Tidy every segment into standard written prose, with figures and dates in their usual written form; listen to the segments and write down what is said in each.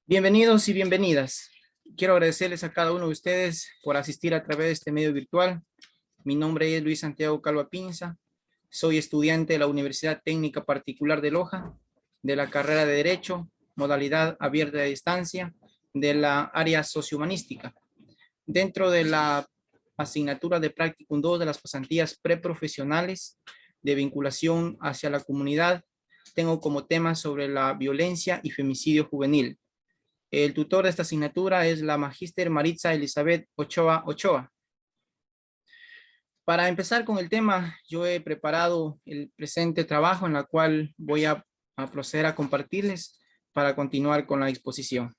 Bienvenidos y bienvenidas. Quiero agradecerles a cada uno de ustedes por asistir a través de este medio virtual. Mi nombre es Luis Santiago Calva Pinza. Soy estudiante de la Universidad Técnica Particular de Loja, de la carrera de Derecho, modalidad abierta de distancia, de la área sociohumanística. Dentro de la asignatura de Practicum 2 de las pasantías preprofesionales de vinculación hacia la comunidad, tengo como tema sobre la violencia y femicidio juvenil. El tutor de esta asignatura es la magíster Maritza Elizabeth Ochoa Ochoa. Para empezar con el tema, yo he preparado el presente trabajo en la cual voy a proceder a compartirles para continuar con la exposición.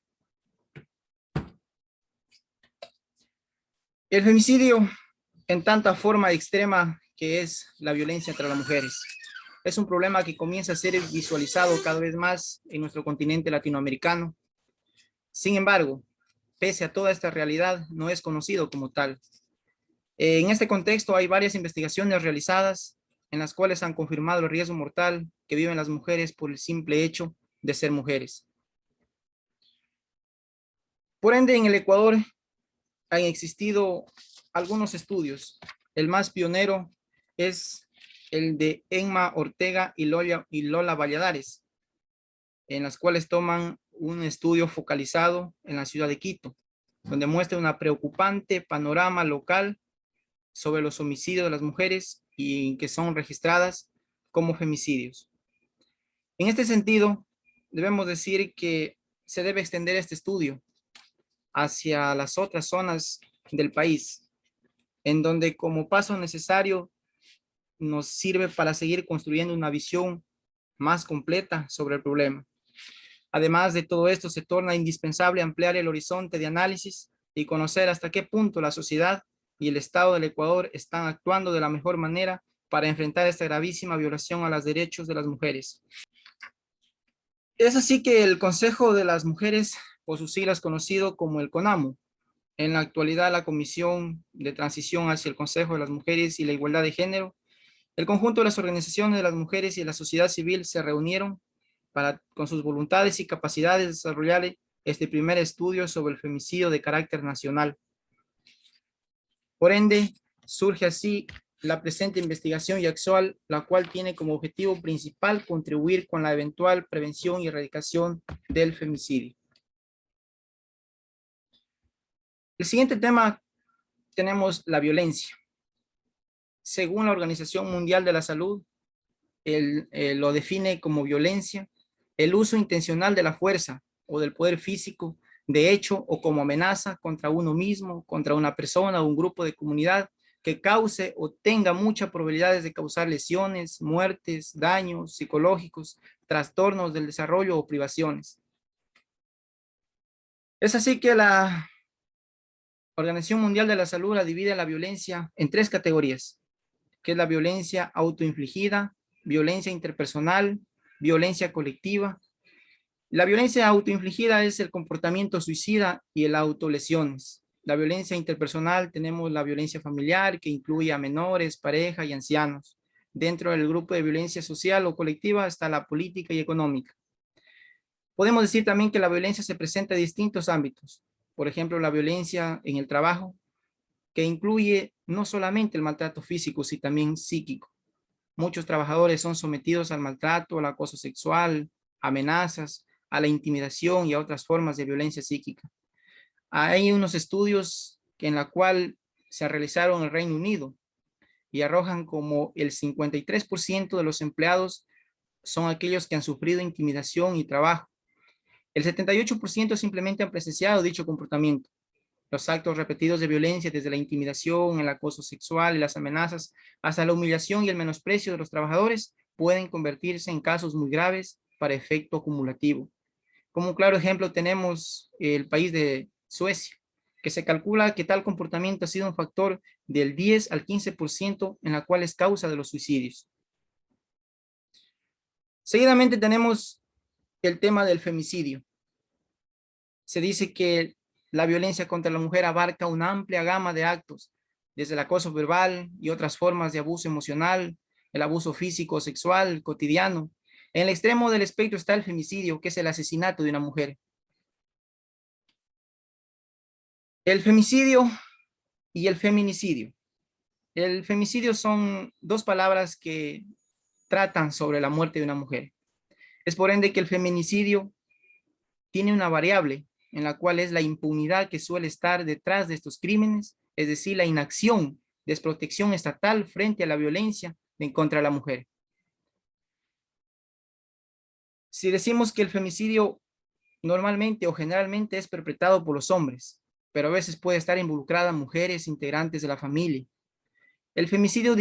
El femicidio, en tanta forma extrema que es la violencia contra las mujeres, es un problema que comienza a ser visualizado cada vez más en nuestro continente latinoamericano. Sin embargo, pese a toda esta realidad, no es conocido como tal. En este contexto hay varias investigaciones realizadas en las cuales han confirmado el riesgo mortal que viven las mujeres por el simple hecho de ser mujeres. Por ende, en el Ecuador han existido algunos estudios. El más pionero es el de Emma Ortega y Lola Valladares, en las cuales toman un estudio focalizado en la ciudad de Quito, donde muestra una preocupante panorama local sobre los homicidios de las mujeres y que son registradas como femicidios. En este sentido, debemos decir que se debe extender este estudio hacia las otras zonas del país, en donde como paso necesario nos sirve para seguir construyendo una visión más completa sobre el problema. Además de todo esto, se torna indispensable ampliar el horizonte de análisis y conocer hasta qué punto la sociedad y el Estado del Ecuador están actuando de la mejor manera para enfrentar esta gravísima violación a los derechos de las mujeres. Es así que el Consejo de las Mujeres, por sus siglas conocido como el CONAMU, en la actualidad la Comisión de Transición hacia el Consejo de las Mujeres y la Igualdad de Género, el conjunto de las organizaciones de las mujeres y de la sociedad civil se reunieron para, con sus voluntades y capacidades, desarrollar este primer estudio sobre el femicidio de carácter nacional. Por ende, surge así la presente investigación y actual, la cual tiene como objetivo principal contribuir con la eventual prevención y erradicación del femicidio. El siguiente tema tenemos la violencia. Según la Organización Mundial de la Salud, lo define como violencia el uso intencional de la fuerza o del poder físico, de hecho o como amenaza contra uno mismo, contra una persona o un grupo de comunidad que cause o tenga muchas probabilidades de causar lesiones, muertes, daños psicológicos, trastornos del desarrollo o privaciones. Es así que la Organización Mundial de la Salud la divide la violencia en tres categorías, que es la violencia autoinfligida, violencia interpersonal, violencia colectiva. La violencia autoinfligida es el comportamiento suicida y el autolesiones. La violencia interpersonal tenemos la violencia familiar, que incluye a menores, pareja y ancianos. Dentro del grupo de violencia social o colectiva está la política y económica. Podemos decir también que la violencia se presenta en distintos ámbitos. Por ejemplo, la violencia en el trabajo, que incluye no solamente el maltrato físico, sino también psíquico. Muchos trabajadores son sometidos al maltrato, al acoso sexual, amenazas, a la intimidación y a otras formas de violencia psíquica. Hay unos estudios en la cual se realizaron en el Reino Unido y arrojan como el 53% de los empleados son aquellos que han sufrido intimidación y trabajo. El 78% simplemente han presenciado dicho comportamiento. Los actos repetidos de violencia, desde la intimidación, el acoso sexual y las amenazas, hasta la humillación y el menosprecio de los trabajadores, pueden convertirse en casos muy graves para efecto acumulativo. Como un claro ejemplo tenemos el país de Suecia, que se calcula que tal comportamiento ha sido un factor del 10 al 15% en la cual es causa de los suicidios. Seguidamente tenemos el tema del femicidio. Se dice que la violencia contra la mujer abarca una amplia gama de actos, desde el acoso verbal y otras formas de abuso emocional, el abuso físico o sexual cotidiano. En el extremo del espectro está el femicidio, que es el asesinato de una mujer. El femicidio y el feminicidio. El femicidio son dos palabras que tratan sobre la muerte de una mujer. Es por ende que el feminicidio tiene una variable en la cual es la impunidad que suele estar detrás de estos crímenes, es decir, la inacción, desprotección estatal frente a la violencia en contra de la mujer. Si decimos que el femicidio normalmente o generalmente es perpetrado por los hombres, pero a veces puede estar involucrada mujeres integrantes de la familia. El femicidio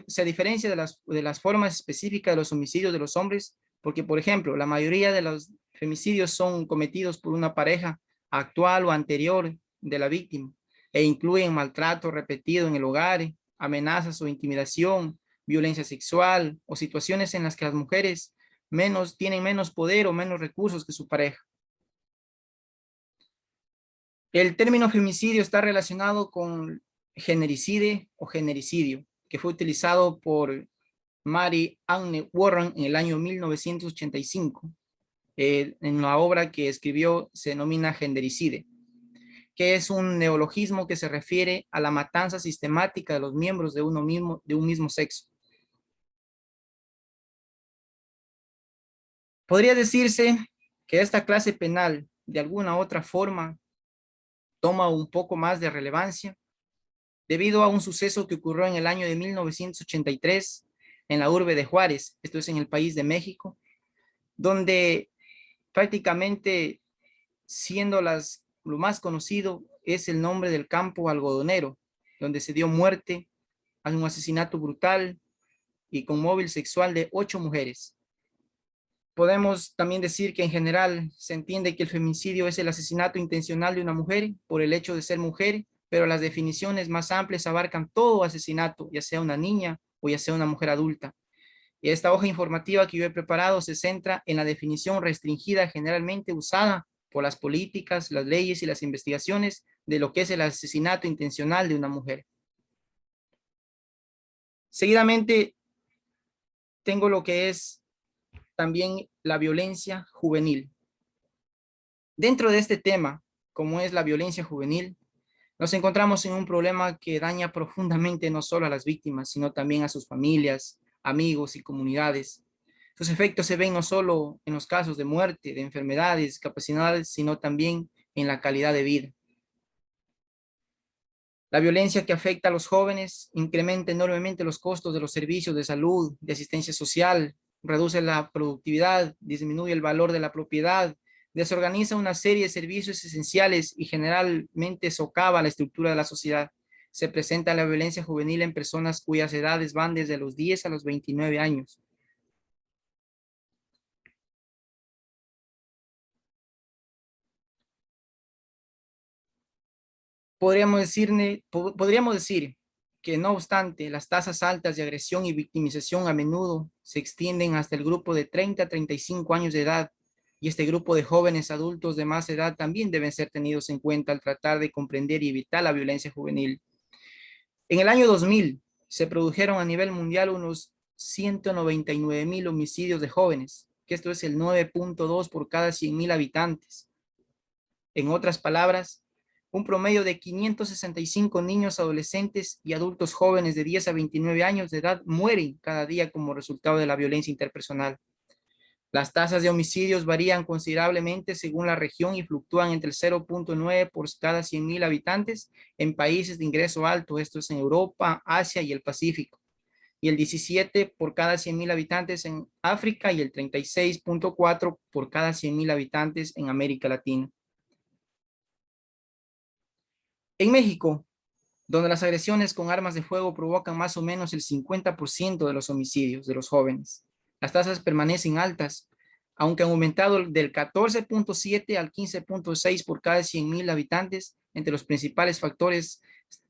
se diferencia de las formas específicas de los homicidios de los hombres, porque, por ejemplo, la mayoría de los femicidios son cometidos por una pareja actual o anterior de la víctima e incluyen maltrato repetido en el hogar, amenazas o intimidación, violencia sexual o situaciones en las que las mujeres tienen menos poder o menos recursos que su pareja. El término femicidio está relacionado con genericide o genericidio, que fue utilizado por Mary Anne Warren en el año 1985. En la obra que escribió se denomina gendericide, que es un neologismo que se refiere a la matanza sistemática de los miembros de un mismo sexo. Podría decirse que esta clase penal, de alguna u otra forma, toma un poco más de relevancia debido a un suceso que ocurrió en el año de 1983 en la urbe de Juárez, esto es en el país de México, donde prácticamente lo más conocido es el nombre del campo algodonero, donde se dio muerte a un asesinato brutal y con móvil sexual de 8 mujeres. Podemos también decir que en general se entiende que el femicidio es el asesinato intencional de una mujer por el hecho de ser mujer, pero las definiciones más amplias abarcan todo asesinato, ya sea una niña o ya sea una mujer adulta. Y esta hoja informativa que yo he preparado se centra en la definición restringida generalmente usada por las políticas, las leyes y las investigaciones de lo que es el asesinato intencional de una mujer. Seguidamente tengo lo que es también la violencia juvenil. Dentro de este tema, como es la violencia juvenil, nos encontramos en un problema que daña profundamente no solo a las víctimas, sino también a sus familias, amigos y comunidades. Sus efectos se ven no solo en los casos de muerte, de enfermedades, discapacidades, sino también en la calidad de vida. La violencia que afecta a los jóvenes incrementa enormemente los costos de los servicios de salud, de asistencia social, reduce la productividad, disminuye el valor de la propiedad, desorganiza una serie de servicios esenciales y generalmente socava la estructura de la sociedad. Se presenta la violencia juvenil en personas cuyas edades van desde los 10 a los 29 años. Podríamos decir que no obstante, las tasas altas de agresión y victimización a menudo se extienden hasta el grupo de 30 a 35 años de edad, y este grupo de jóvenes adultos de más edad también deben ser tenidos en cuenta al tratar de comprender y evitar la violencia juvenil. En el año 2000 se produjeron a nivel mundial unos 199,000 homicidios de jóvenes, que esto es el 9.2 por cada 100,000 habitantes. En otras palabras, un promedio de 565 niños, adolescentes y adultos jóvenes de 10 a 29 años de edad mueren cada día como resultado de la violencia interpersonal. Las tasas de homicidios varían considerablemente según la región y fluctúan entre el 0.9 por cada 100,000 habitantes en países de ingreso alto, esto es en Europa, Asia y el Pacífico, y el 17 por cada 100,000 habitantes en África y el 36.4 por cada 100,000 habitantes en América Latina. En México, donde las agresiones con armas de fuego provocan más o menos el 50% de los homicidios de los jóvenes, las tasas permanecen altas, aunque han aumentado del 14.7 al 15.6 por cada 100,000 habitantes. Entre los principales factores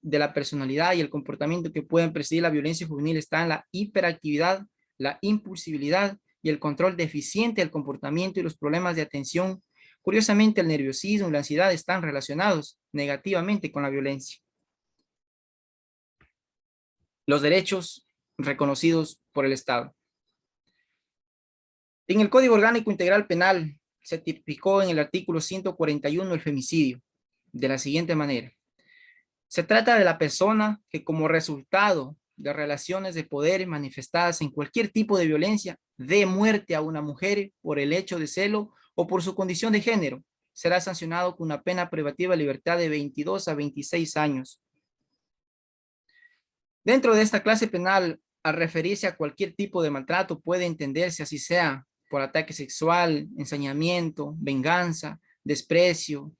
de la personalidad y el comportamiento que pueden presidir la violencia juvenil están la hiperactividad, la impulsibilidad y el control deficiente del comportamiento y los problemas de atención. Curiosamente, el nerviosismo y la ansiedad están relacionados negativamente con la violencia. Los derechos reconocidos por el Estado. En el Código Orgánico Integral Penal se tipificó en el artículo 141 el femicidio. de la siguiente manera. Se trata de la persona que como resultado de relaciones de poder manifestadas en cualquier tipo de violencia dé muerte a una mujer por el hecho de celo o por su condición de género, será sancionado con una pena privativa de libertad de 22 a 26 años. Dentro de esta clase penal, al referirse a cualquier tipo de maltrato, puede entenderse así sea por ataque sexual, ensañamiento, venganza, desprecio,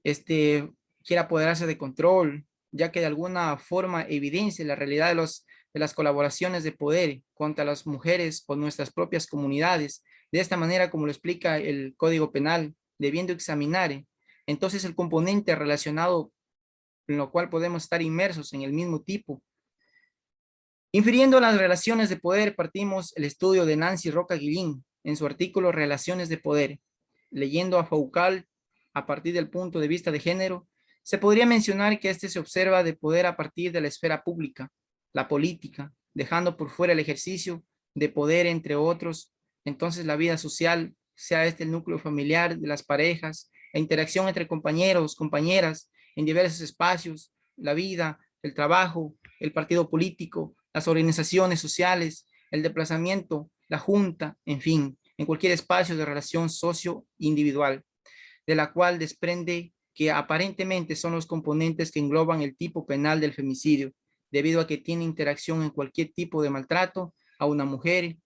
quiera apoderarse de control, ya que de alguna forma evidencia la realidad de las colaboraciones de poder contra las mujeres o nuestras propias comunidades. De esta manera, como lo explica el Código Penal, debiendo examinar entonces el componente relacionado en lo cual podemos estar inmersos en el mismo tipo. Infiriendo las relaciones de poder, partimos el estudio de Nancy Roca Guillín en su artículo Relaciones de Poder. Leyendo a Foucault a partir del punto de vista de género, se podría mencionar que este se observa de poder a partir de la esfera pública, la política, dejando por fuera el ejercicio de poder entre otros, entonces la vida social, sea este el núcleo familiar de las parejas, la interacción entre compañeros, compañeras, en diversos espacios, la vida, el trabajo, el partido político, las organizaciones sociales, el desplazamiento, la junta, en fin, en cualquier espacio de relación socio-individual, de la cual desprende que aparentemente son los componentes que engloban el tipo penal del femicidio, debido a que tiene interacción en cualquier tipo de maltrato a una mujer.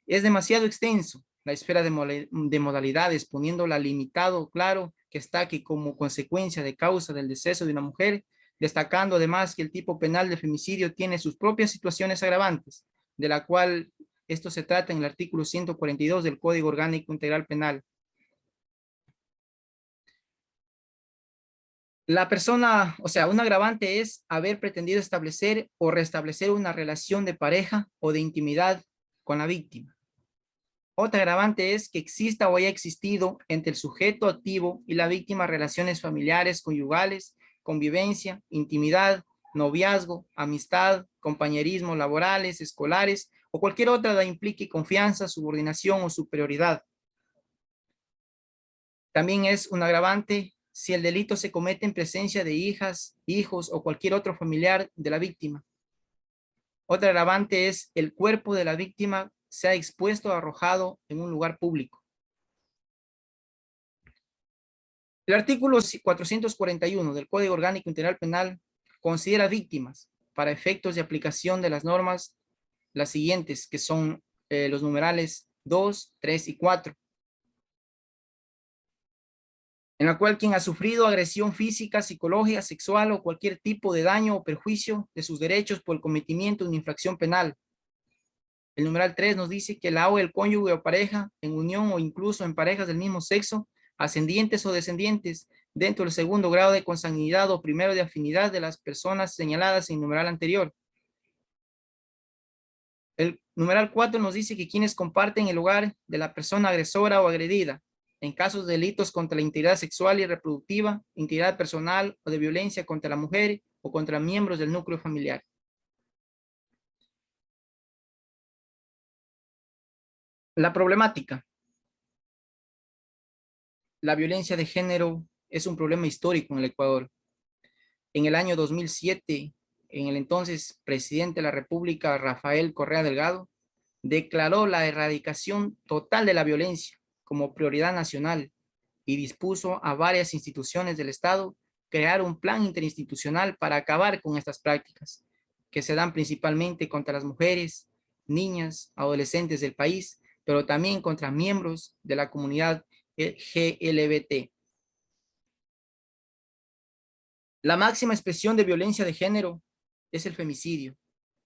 Es demasiado extenso la esfera de modalidades, poniéndola limitado, claro que está que como consecuencia de causa del deceso de una mujer, destacando además que el tipo penal de femicidio tiene sus propias situaciones agravantes, de la cual esto se trata en el artículo 142 del Código Orgánico Integral Penal. La persona, o sea, un agravante es haber pretendido establecer o restablecer una relación de pareja o de intimidad con la víctima. Otra agravante es que exista o haya existido entre el sujeto activo y la víctima relaciones familiares, conyugales, convivencia, intimidad, noviazgo, amistad, compañerismo, laborales, escolares o cualquier otra que implique confianza, subordinación o superioridad. También es un agravante si el delito se comete en presencia de hijas, hijos o cualquier otro familiar de la víctima. Otra agravante es el cuerpo de la víctima sea expuesto o arrojado en un lugar público. El artículo 441 del Código Orgánico Integral Penal considera víctimas para efectos de aplicación de las normas las siguientes, que son los numerales 2, 3 y 4. En la cual quien ha sufrido agresión física, psicológica, sexual o cualquier tipo de daño o perjuicio de sus derechos por el cometimiento de una infracción penal. El numeral 3 nos dice que la o el cónyuge o pareja en unión o incluso en parejas del mismo sexo, ascendientes o descendientes, dentro del segundo grado de consanguinidad o primero de afinidad de las personas señaladas en el numeral anterior. El numeral 4 nos dice que quienes comparten el hogar de la persona agresora o agredida, en casos de delitos contra la integridad sexual y reproductiva, integridad personal o de violencia contra la mujer o contra miembros del núcleo familiar. La problemática. La violencia de género es un problema histórico en el Ecuador. En el año 2007, en el entonces presidente de la República, Rafael Correa Delgado, declaró la erradicación total de la violencia como prioridad nacional y dispuso a varias instituciones del Estado crear un plan interinstitucional para acabar con estas prácticas, que se dan principalmente contra las mujeres, niñas, adolescentes del país, pero también contra miembros de la comunidad LGBT. La máxima expresión de violencia de género es el femicidio,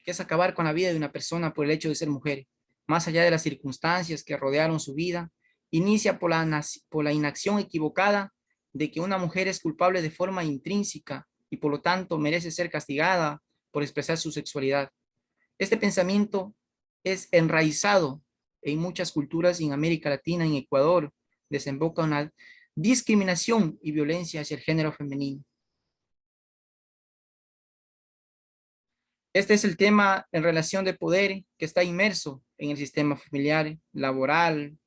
que es acabar con la vida de una persona por el hecho de ser mujer, más allá de las circunstancias que rodearon su vida. Inicia por la inacción equivocada de que una mujer es culpable de forma intrínseca y por lo tanto merece ser castigada por expresar su sexualidad. Este pensamiento es enraizado en muchas culturas y en América Latina, en Ecuador, desemboca una discriminación y violencia hacia el género femenino. Este es el tema en relación de poder que está inmerso en el sistema familiar, laboral,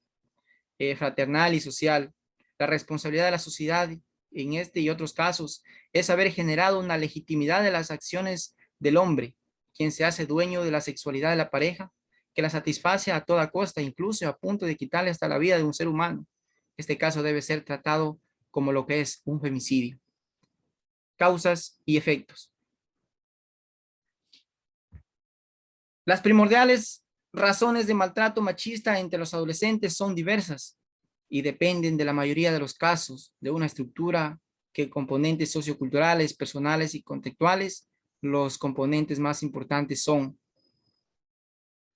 fraternal y social. La responsabilidad de la sociedad en este y otros casos es haber generado una legitimidad de las acciones del hombre, quien se hace dueño de la sexualidad de la pareja, que la satisface a toda costa, incluso a punto de quitarle hasta la vida de un ser humano. Este caso debe ser tratado como lo que es un femicidio. Causas y efectos. Las primordiales razones de maltrato machista entre los adolescentes son diversas y dependen de la mayoría de los casos de una estructura que componentes socioculturales, personales y contextuales. Los componentes más importantes son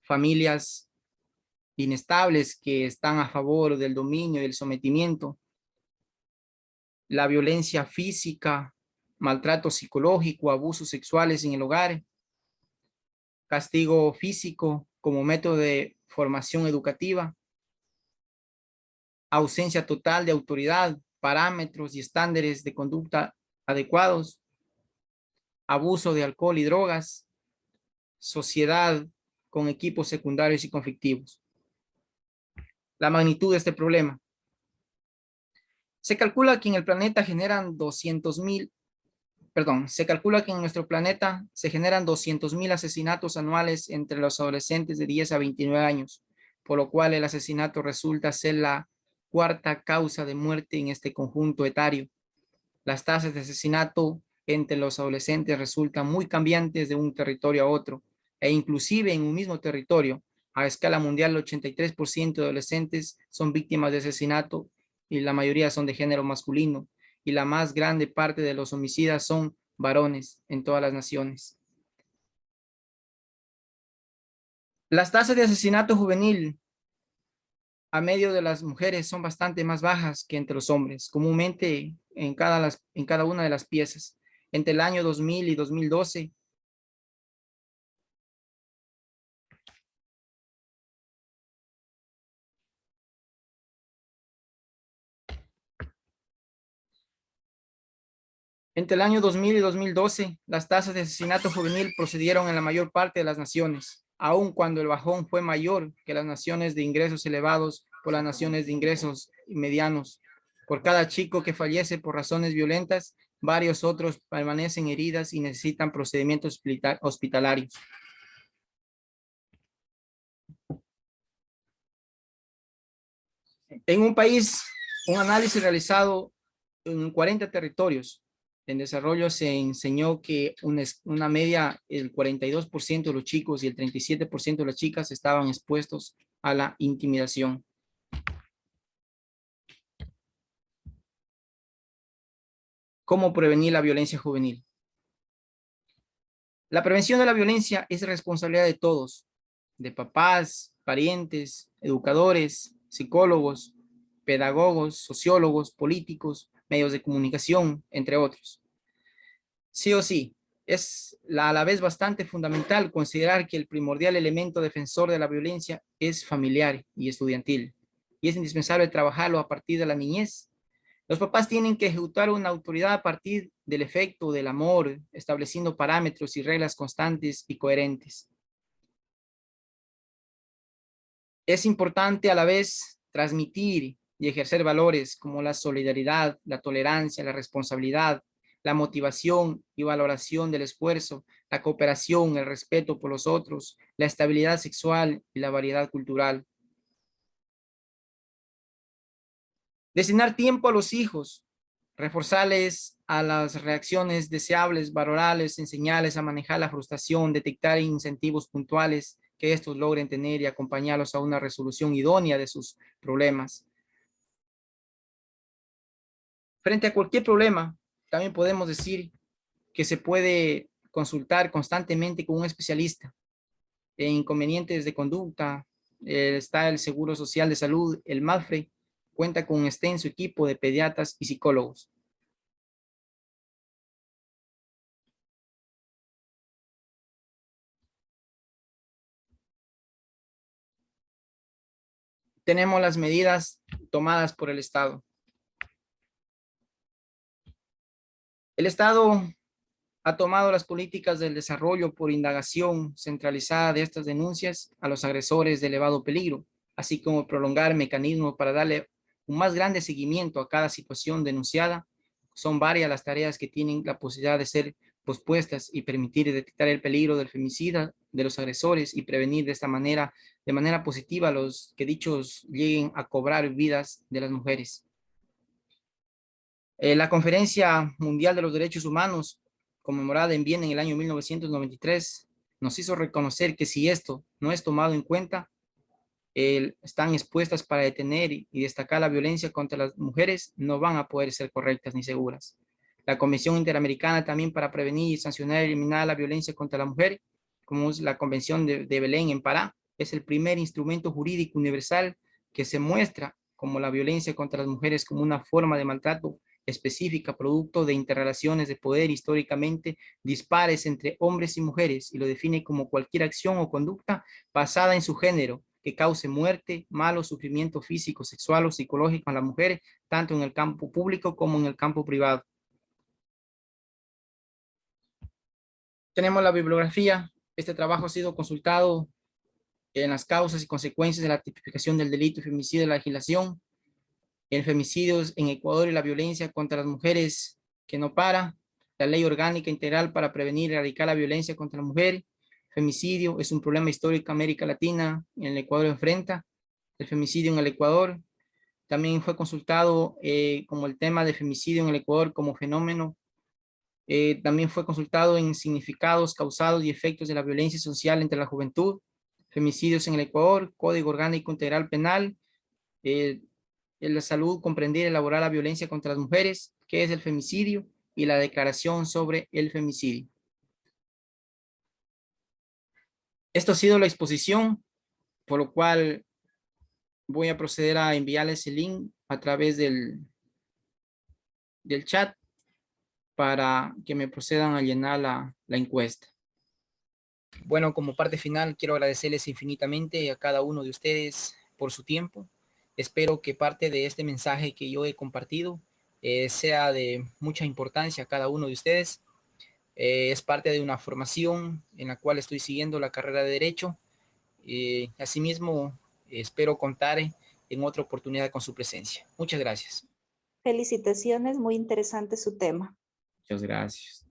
familias inestables que están a favor del dominio y el sometimiento, la violencia física, maltrato psicológico, abusos sexuales en el hogar, castigo físico como método de formación educativa, ausencia total de autoridad, parámetros y estándares de conducta adecuados, abuso de alcohol y drogas, sociedad con equipos secundarios y conflictivos. La magnitud de este problema. Se calcula que en el planeta generan 200,000, se calcula que en nuestro planeta se generan 200,000 asesinatos anuales entre los adolescentes de 10 a 29 años, por lo cual el asesinato resulta ser la cuarta causa de muerte en este conjunto etario. Las tasas de asesinato entre los adolescentes resultan muy cambiantes de un territorio a otro, e inclusive en un mismo territorio. A escala mundial, el 83% de adolescentes son víctimas de asesinato y la mayoría son de género masculino, y la más grande parte de los homicidas son varones en todas las naciones. Las tasas de asesinato juvenil a medio de las mujeres son bastante más bajas que entre los hombres, comúnmente en cada una de las piezas. Entre el año 2000 y 2012, las tasas de asesinato juvenil procedieron en la mayor parte de las naciones, aun cuando el bajón fue mayor que las naciones de ingresos elevados por las naciones de ingresos medianos. Por cada chico que fallece por razones violentas, varios otros permanecen heridas y necesitan procedimientos hospitalarios. En un país, un análisis realizado en 40 territorios en desarrollo se enseñó que una media, el 42% de los chicos y el 37% de las chicas estaban expuestos a la intimidación. ¿Cómo prevenir la violencia juvenil? La prevención de la violencia es responsabilidad de todos, de papás, parientes, educadores, psicólogos, pedagogos, sociólogos, políticos, medios de comunicación, entre otros. Sí o sí, es a la vez bastante fundamental considerar que el primordial elemento defensor de la violencia es familiar y estudiantil, y es indispensable trabajarlo a partir de la niñez. Los papás tienen que ejecutar una autoridad a partir del efecto del amor, estableciendo parámetros y reglas constantes y coherentes. Es importante a la vez transmitir y ejercer valores como la solidaridad, la tolerancia, la responsabilidad, la motivación y valoración del esfuerzo, la cooperación, el respeto por los otros, la estabilidad sexual y la variedad cultural. Destinar tiempo a los hijos, reforzarles a las reacciones deseables, valorarles, enseñarles a manejar la frustración, detectar incentivos puntuales que estos logren tener y acompañarlos a una resolución idónea de sus problemas. Frente a cualquier problema, también podemos decir que se puede consultar constantemente con un especialista en inconvenientes de conducta. Está el Seguro Social de Salud, el MAFRE, cuenta con un extenso equipo de pediatras y psicólogos. Tenemos las medidas tomadas por el Estado. El Estado ha tomado las políticas del desarrollo por indagación centralizada de estas denuncias a los agresores de elevado peligro, así como prolongar mecanismos para darle un más grande seguimiento a cada situación denunciada, son varias las tareas que tienen la posibilidad de ser pospuestas y permitir detectar el peligro del femicida, de los agresores y prevenir de manera positiva, los que dichos lleguen a cobrar vidas de las mujeres. La Conferencia Mundial de los Derechos Humanos, conmemorada en Viena en el año 1993, nos hizo reconocer que si esto no es tomado en cuenta, están expuestas para detener y destacar la violencia contra las mujeres, no van a poder ser correctas ni seguras. La Convención Interamericana también para prevenir y sancionar y eliminar la violencia contra la mujer, como es la Convención de Belén en Pará, es el primer instrumento jurídico universal que se muestra como la violencia contra las mujeres como una forma de maltrato específica, producto de interrelaciones de poder históricamente dispares entre hombres y mujeres, y lo define como cualquier acción o conducta basada en su género, que cause muerte, malo sufrimiento físico, sexual o psicológico a las mujeres, tanto en el campo público como en el campo privado. Tenemos la bibliografía. Este trabajo ha sido consultado en las causas y consecuencias de la tipificación del delito de femicidio de la legislación, el femicidio en Ecuador y la violencia contra las mujeres que no para, la ley orgánica integral para prevenir y erradicar la violencia contra la mujer. Femicidio es un problema histórico que América Latina en el Ecuador enfrenta. El femicidio en el Ecuador también fue consultado como el tema de femicidio en el Ecuador como fenómeno. También fue consultado en significados, causados y efectos de la violencia social entre la juventud, femicidios en el Ecuador, Código Orgánico Integral Penal, en la salud, comprender y elaborar la violencia contra las mujeres, qué es el femicidio y la declaración sobre el femicidio. Esto ha sido la exposición, por lo cual voy a proceder a enviarles el link a través del chat para que me procedan a llenar la encuesta. Bueno, como parte final, quiero agradecerles infinitamente a cada uno de ustedes por su tiempo. Espero que parte de este mensaje que yo he compartido sea de mucha importancia a cada uno de ustedes. Es parte de una formación en la cual estoy siguiendo la carrera de Derecho. Asimismo, espero contar en otra oportunidad con su presencia. Muchas gracias. Felicitaciones, muy interesante su tema. Muchas gracias.